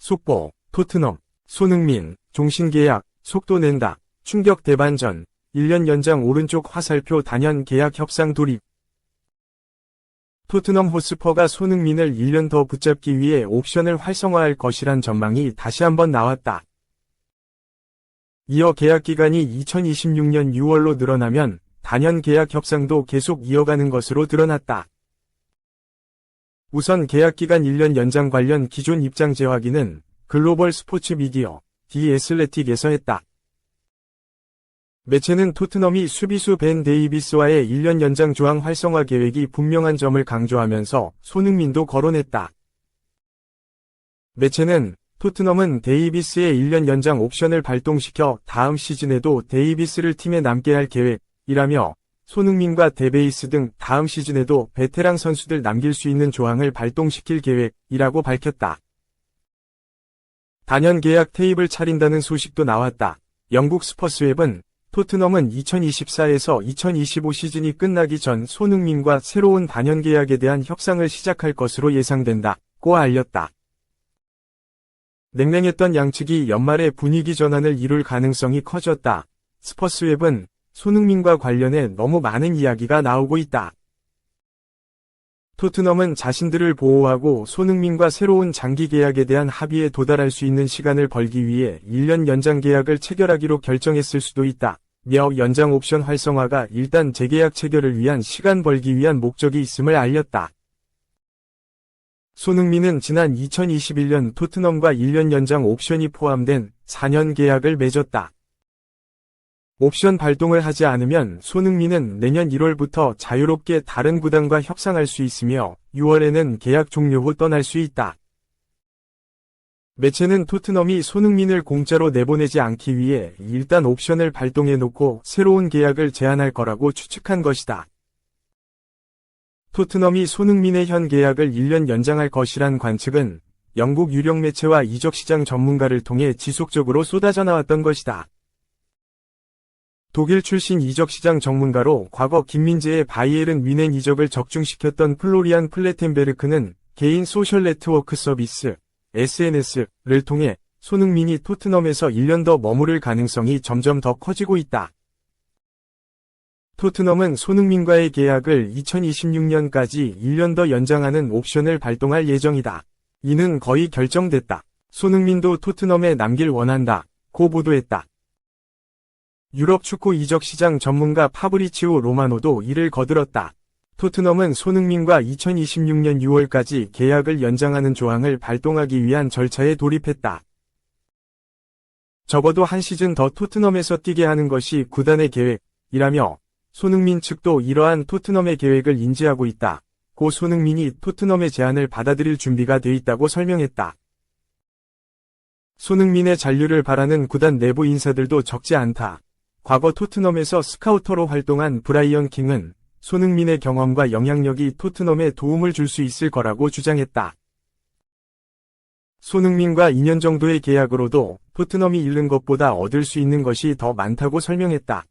속보, 토트넘, 손흥민, 종신계약, 속도 낸다, 충격 대반전, 1년 연장 오른쪽 화살표 단연 계약 협상 돌입. 토트넘 호스퍼가 손흥민을 1년 더 붙잡기 위해 옵션을 활성화할 것이란 전망이 다시 한번 나왔다. 이어 계약 기간이 2026년 6월로 늘어나면 단연 계약 협상도 계속 이어가는 것으로 드러났다. 우선 계약 기간 1년 연장 관련 기존 입장 재확인은 글로벌 스포츠 미디어 디 애슬레틱에서 했다. 매체는 토트넘이 수비수 벤 데이비스와의 1년 연장 조항 활성화 계획이 분명한 점을 강조하면서 손흥민도 거론했다. 매체는 토트넘은 데이비스의 1년 연장 옵션을 발동시켜 다음 시즌에도 데이비스를 팀에 남게 할 계획이라며 손흥민과 데베이스 등 다음 시즌에도 베테랑 선수들 남길 수 있는 조항을 발동시킬 계획이라고 밝혔다. 단연 계약 테이블 차린다는 소식도 나왔다. 영국 스퍼스웹은 토트넘은 2024에서 2025 시즌이 끝나기 전 손흥민과 새로운 단연 계약에 대한 협상을 시작할 것으로 예상된다고 알렸다. 냉랭했던 양측이 연말에 분위기 전환을 이룰 가능성이 커졌다. 스퍼스웹은 손흥민과 관련해 너무 많은 이야기가 나오고 있다. 토트넘은 자신들을 보호하고 손흥민과 새로운 장기 계약에 대한 합의에 도달할 수 있는 시간을 벌기 위해 1년 연장 계약을 체결하기로 결정했을 수도 있다. 며 연장 옵션 활성화가 일단 재계약 체결을 위한 시간 벌기 위한 목적이 있음을 알렸다. 손흥민은 지난 2021년 토트넘과 1년 연장 옵션이 포함된 4년 계약을 맺었다. 옵션 발동을 하지 않으면 손흥민은 내년 1월부터 자유롭게 다른 구단과 협상할 수 있으며 6월에는 계약 종료 후 떠날 수 있다. 매체는 토트넘이 손흥민을 공짜로 내보내지 않기 위해 일단 옵션을 발동해놓고 새로운 계약을 제안할 거라고 추측한 것이다. 토트넘이 손흥민의 현 계약을 1년 연장할 것이란 관측은 영국 유력 매체와 이적시장 전문가를 통해 지속적으로 쏟아져 나왔던 것이다. 독일 출신 이적시장 전문가로 과거 김민재의 바이에른 뮌헨 이적을 적중시켰던 플로리안 플레텐베르크는 개인 소셜 네트워크 서비스 SNS를 통해 손흥민이 토트넘에서 1년 더 머무를 가능성이 점점 더 커지고 있다. 토트넘은 손흥민과의 계약을 2026년까지 1년 더 연장하는 옵션을 발동할 예정이다. 이는 거의 결정됐다. 손흥민도 토트넘에 남길 원한다고 보도했다. 유럽 축구 이적 시장 전문가 파브리치오 로마노도 이를 거들었다. 토트넘은 손흥민과 2026년 6월까지 계약을 연장하는 조항을 발동하기 위한 절차에 돌입했다. 적어도 한 시즌 더 토트넘에서 뛰게 하는 것이 구단의 계획이라며 손흥민 측도 이러한 토트넘의 계획을 인지하고 있다. 고 손흥민이 토트넘의 제안을 받아들일 준비가 돼 있다고 설명했다. 손흥민의 잔류를 바라는 구단 내부 인사들도 적지 않다. 과거 토트넘에서 스카우터로 활동한 브라이언 킹은 손흥민의 경험과 영향력이 토트넘에 도움을 줄 수 있을 거라고 주장했다. 손흥민과 2년 정도의 계약으로도 토트넘이 잃는 것보다 얻을 수 있는 것이 더 많다고 설명했다.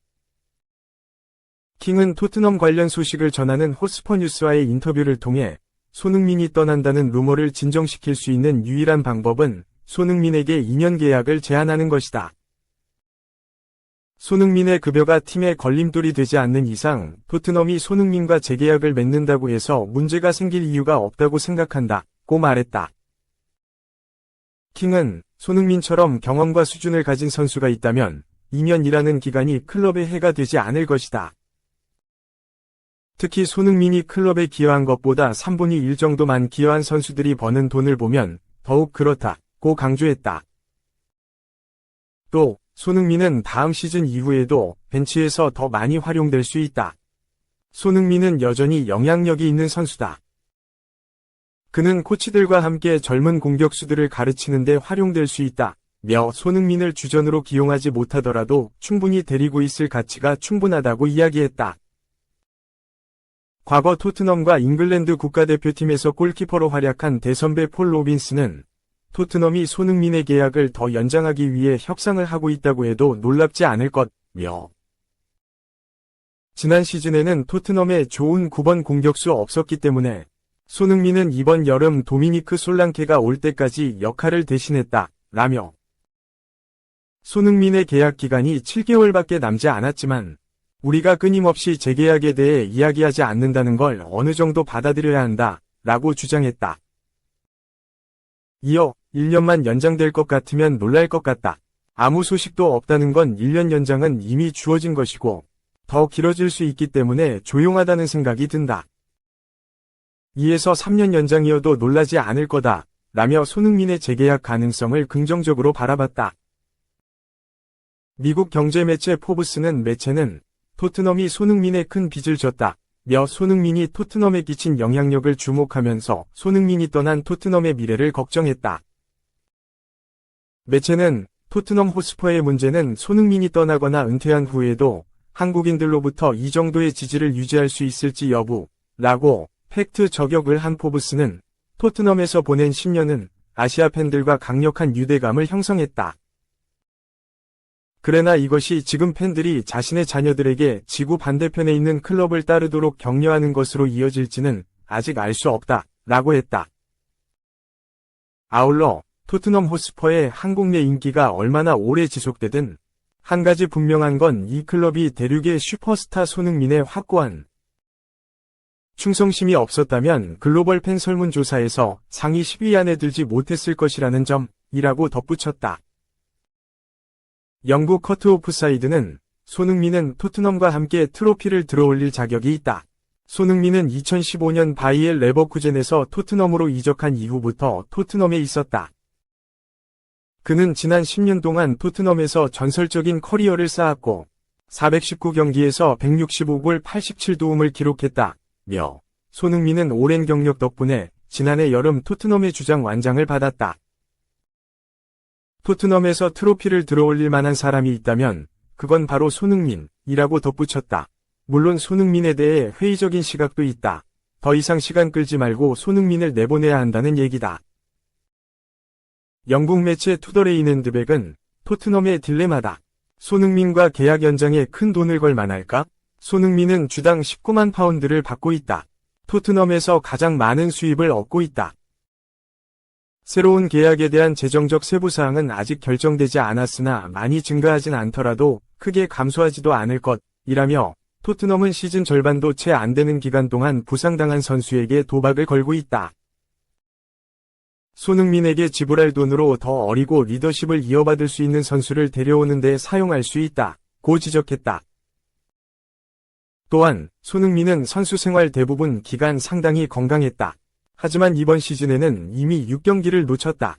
킹은 토트넘 관련 소식을 전하는 호스퍼뉴스와의 인터뷰를 통해 손흥민이 떠난다는 루머를 진정시킬 수 있는 유일한 방법은 손흥민에게 2년 계약을 제안하는 것이다. 손흥민의 급여가 팀에 걸림돌이 되지 않는 이상 토트넘이 손흥민과 재계약을 맺는다고 해서 문제가 생길 이유가 없다고 생각한다고 말했다. 킹은 손흥민처럼 경험과 수준을 가진 선수가 있다면 2년이라는 기간이 클럽에 해가 되지 않을 것이다. 특히 손흥민이 클럽에 기여한 것보다 3분의 1 정도만 기여한 선수들이 버는 돈을 보면 더욱 그렇다고 강조했다. 또 손흥민은 다음 시즌 이후에도 벤치에서 더 많이 활용될 수 있다. 손흥민은 여전히 영향력이 있는 선수다. 그는 코치들과 함께 젊은 공격수들을 가르치는 데 활용될 수 있다. 며 손흥민을 주전으로 기용하지 못하더라도 충분히 데리고 있을 가치가 충분하다고 이야기했다. 과거 토트넘과 잉글랜드 국가대표팀에서 골키퍼로 활약한 대선배 폴 로빈스는 토트넘이 손흥민의 계약을 더 연장하기 위해 협상을 하고 있다고 해도 놀랍지 않을 것며 지난 시즌에는 토트넘에 좋은 9번 공격수 없었기 때문에 손흥민은 이번 여름 도미니크 솔랑케가 올 때까지 역할을 대신했다. 라며 손흥민의 계약 기간이 7개월밖에 남지 않았지만 우리가 끊임없이 재계약에 대해 이야기하지 않는다는 걸 어느 정도 받아들여야 한다. 라고 주장했다. 이어 1년만 연장될 것 같으면 놀랄 것 같다. 아무 소식도 없다는 건 1년 연장은 이미 주어진 것이고 더 길어질 수 있기 때문에 조용하다는 생각이 든다. 2에서 3년 연장이어도 놀라지 않을 거다. 라며 손흥민의 재계약 가능성을 긍정적으로 바라봤다. 미국 경제 매체 포브스는 매체는 토트넘이 손흥민의 큰 빚을 졌다. 며 손흥민이 토트넘에 끼친 영향력을 주목하면서 손흥민이 떠난 토트넘의 미래를 걱정했다. 매체는 토트넘 호스퍼의 문제는 손흥민이 떠나거나 은퇴한 후에도 한국인들로부터 이 정도의 지지를 유지할 수 있을지 여부라고 팩트 저격을 한 포브스는 토트넘에서 보낸 10년은 아시아 팬들과 강력한 유대감을 형성했다. 그러나 이것이 지금 팬들이 자신의 자녀들에게 지구 반대편에 있는 클럽을 따르도록 격려하는 것으로 이어질지는 아직 알 수 없다. 라고 했다. 아울러 토트넘 호스퍼의 한국 내 인기가 얼마나 오래 지속되든 한 가지 분명한 건 이 클럽이 대륙의 슈퍼스타 손흥민의 확고한 충성심이 없었다면 글로벌 팬 설문조사에서 상위 10위 안에 들지 못했을 것이라는 점이라고 덧붙였다. 영국 커트 오프 사이드는 손흥민은 토트넘과 함께 트로피를 들어올릴 자격이 있다. 손흥민은 2015년 바이엘 레버쿠젠에서 토트넘으로 이적한 이후부터 토트넘에 있었다. 그는 지난 10년 동안 토트넘에서 전설적인 커리어를 쌓았고 419경기에서 165골 87도움을 기록했다. 며 손흥민은 오랜 경력 덕분에 지난해 여름 토트넘의 주장 완장을 받았다. 토트넘에서 트로피를 들어올릴 만한 사람이 있다면 그건 바로 손흥민이라고 덧붙였다. 물론 손흥민에 대해 회의적인 시각도 있다. 더 이상 시간 끌지 말고 손흥민을 내보내야 한다는 얘기다. 영국 매체 투더 레인앤드백은 토트넘의 딜레마다. 손흥민과 계약 연장에 큰 돈을 걸 만할까? 손흥민은 주당 19만 파운드를 받고 있다. 토트넘에서 가장 많은 수입을 얻고 있다. 새로운 계약에 대한 재정적 세부사항은 아직 결정되지 않았으나 많이 증가하진 않더라도 크게 감소하지도 않을 것이라며 토트넘은 시즌 절반도 채 안 되는 기간 동안 부상당한 선수에게 도박을 걸고 있다. 손흥민에게 지불할 돈으로 더 어리고 리더십을 이어받을 수 있는 선수를 데려오는 데 사용할 수 있다고 지적했다. 또한 손흥민은 선수 생활 대부분 기간 상당히 건강했다. 하지만 이번 시즌에는 이미 6경기를 놓쳤다.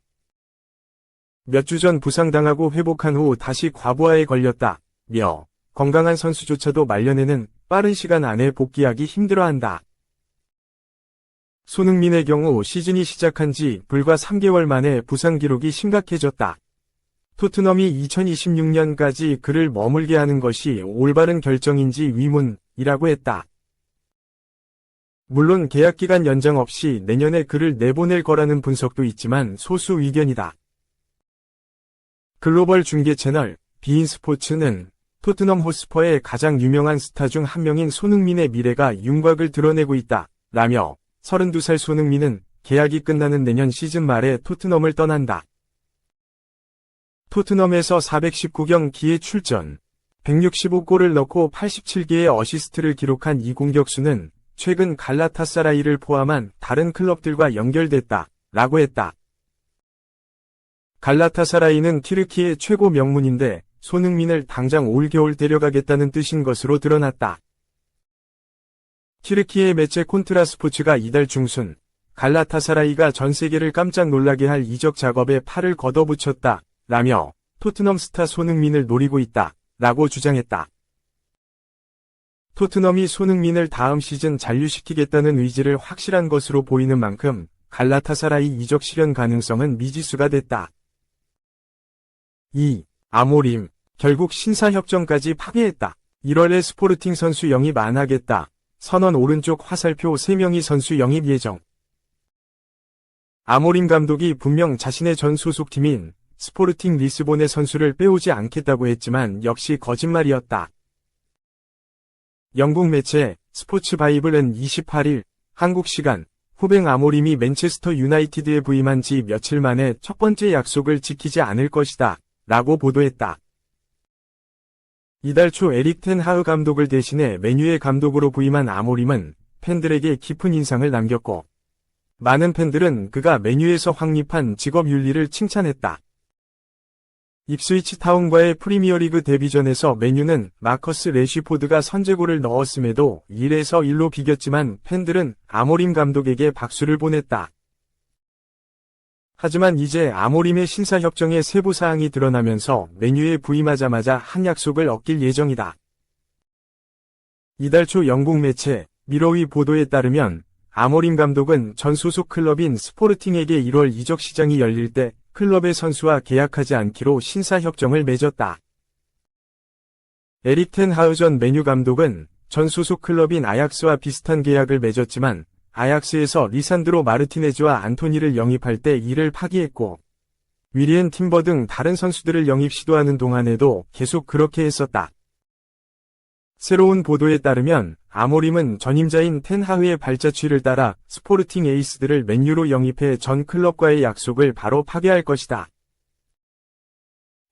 몇 주 전 부상당하고 회복한 후 다시 과부하에 걸렸다. 며 건강한 선수조차도 말년에는 빠른 시간 안에 복귀하기 힘들어한다. 손흥민의 경우 시즌이 시작한 지 불과 3개월 만에 부상 기록이 심각해졌다. 토트넘이 2026년까지 그를 머물게 하는 것이 올바른 결정인지 의문이라고 했다. 물론 계약기간 연장 없이 내년에 그를 내보낼 거라는 분석도 있지만 소수 의견이다. 글로벌 중계 채널 비인스포츠는 토트넘 호스퍼의 가장 유명한 스타 중 한 명인 손흥민의 미래가 윤곽을 드러내고 있다. 라며 32살 손흥민은 계약이 끝나는 내년 시즌 말에 토트넘을 떠난다. 토트넘에서 419경기에 출전, 165골을 넣고 87개의 어시스트를 기록한 이 공격수는 최근 갈라타사라이를 포함한 다른 클럽들과 연결됐다. 라고 했다. 갈라타사라이는 튀르키의 최고 명문인데 손흥민을 당장 올겨울 데려가겠다는 뜻인 것으로 드러났다. 튀르키의 매체 콘트라 스포츠가 이달 중순 갈라타사라이가 전 세계를 깜짝 놀라게 할 이적 작업에 팔을 걷어붙였다. 라며 토트넘 스타 손흥민을 노리고 있다. 라고 주장했다. 토트넘이 손흥민을 다음 시즌 잔류시키겠다는 의지를 확실한 것으로 보이는 만큼 갈라타사라이 이적 실현 가능성은 미지수가 됐다. 2. 아모림, 결국 신사협정까지 파기했다. 1월에 스포르팅 선수 영입 안 하겠다. 선언 오른쪽 화살표 3명이 선수 영입 예정. 아모림 감독이 분명 자신의 전 소속팀인 스포르팅 리스본의 선수를 빼오지 않겠다고 했지만 역시 거짓말이었다. 영국 매체 스포츠 바이블은 28일 한국 시간 후배 아모림이 맨체스터 유나이티드에 부임한 지 며칠 만에 첫 번째 약속을 지키지 않을 것이다, 라고 보도했다. 이달 초 에릭 텐 하흐 감독을 대신해 맨유의 감독으로 부임한 아모림은 팬들에게 깊은 인상을 남겼고, 많은 팬들은 그가 맨유에서 확립한 직업 윤리를 칭찬했다. 입스위치 타운과의 프리미어리그 데뷔전에서 맨유는 마커스 래쉬포드가 선제골을 넣었음에도 1에서 1로 비겼지만 팬들은 아모림 감독에게 박수를 보냈다. 하지만 이제 아모림의 신사협정의 세부 사항이 드러나면서 맨유에 부임하자마자 한 약속을 어길 예정이다. 이달 초 영국 매체 미러위 보도에 따르면 아모림 감독은 전 소속 클럽인 스포르팅에게 1월 이적 시장이 열릴 때 클럽의 선수와 계약하지 않기로 신사협정을 맺었다. 에릭 텐 하흐 전 맨유 감독은 전 소속 클럽인 아약스와 비슷한 계약을 맺었지만 아약스에서 리산드로 마르티네즈와 안토니를 영입할 때 이를 파기했고, 위리엔 팀버 등 다른 선수들을 영입 시도하는 동안에도 계속 그렇게 했었다. 새로운 보도에 따르면 아모림은 전임자인 텐 하흐의 발자취를 따라 스포르팅 에이스들을 맨유로 영입해 전 클럽과의 약속을 바로 파괴할 것이다.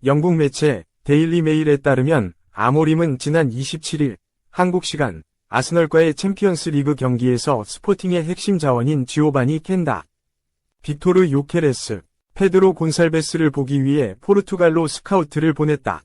영국 매체 데일리 메일에 따르면 아모림은 지난 27일 한국 시간 아스널과의 챔피언스 리그 경기에서 스포팅의 핵심 자원인 지오바니 켄다, 빅토르 요케레스, 페드로 곤살베스를 보기 위해 포르투갈로 스카우트를 보냈다.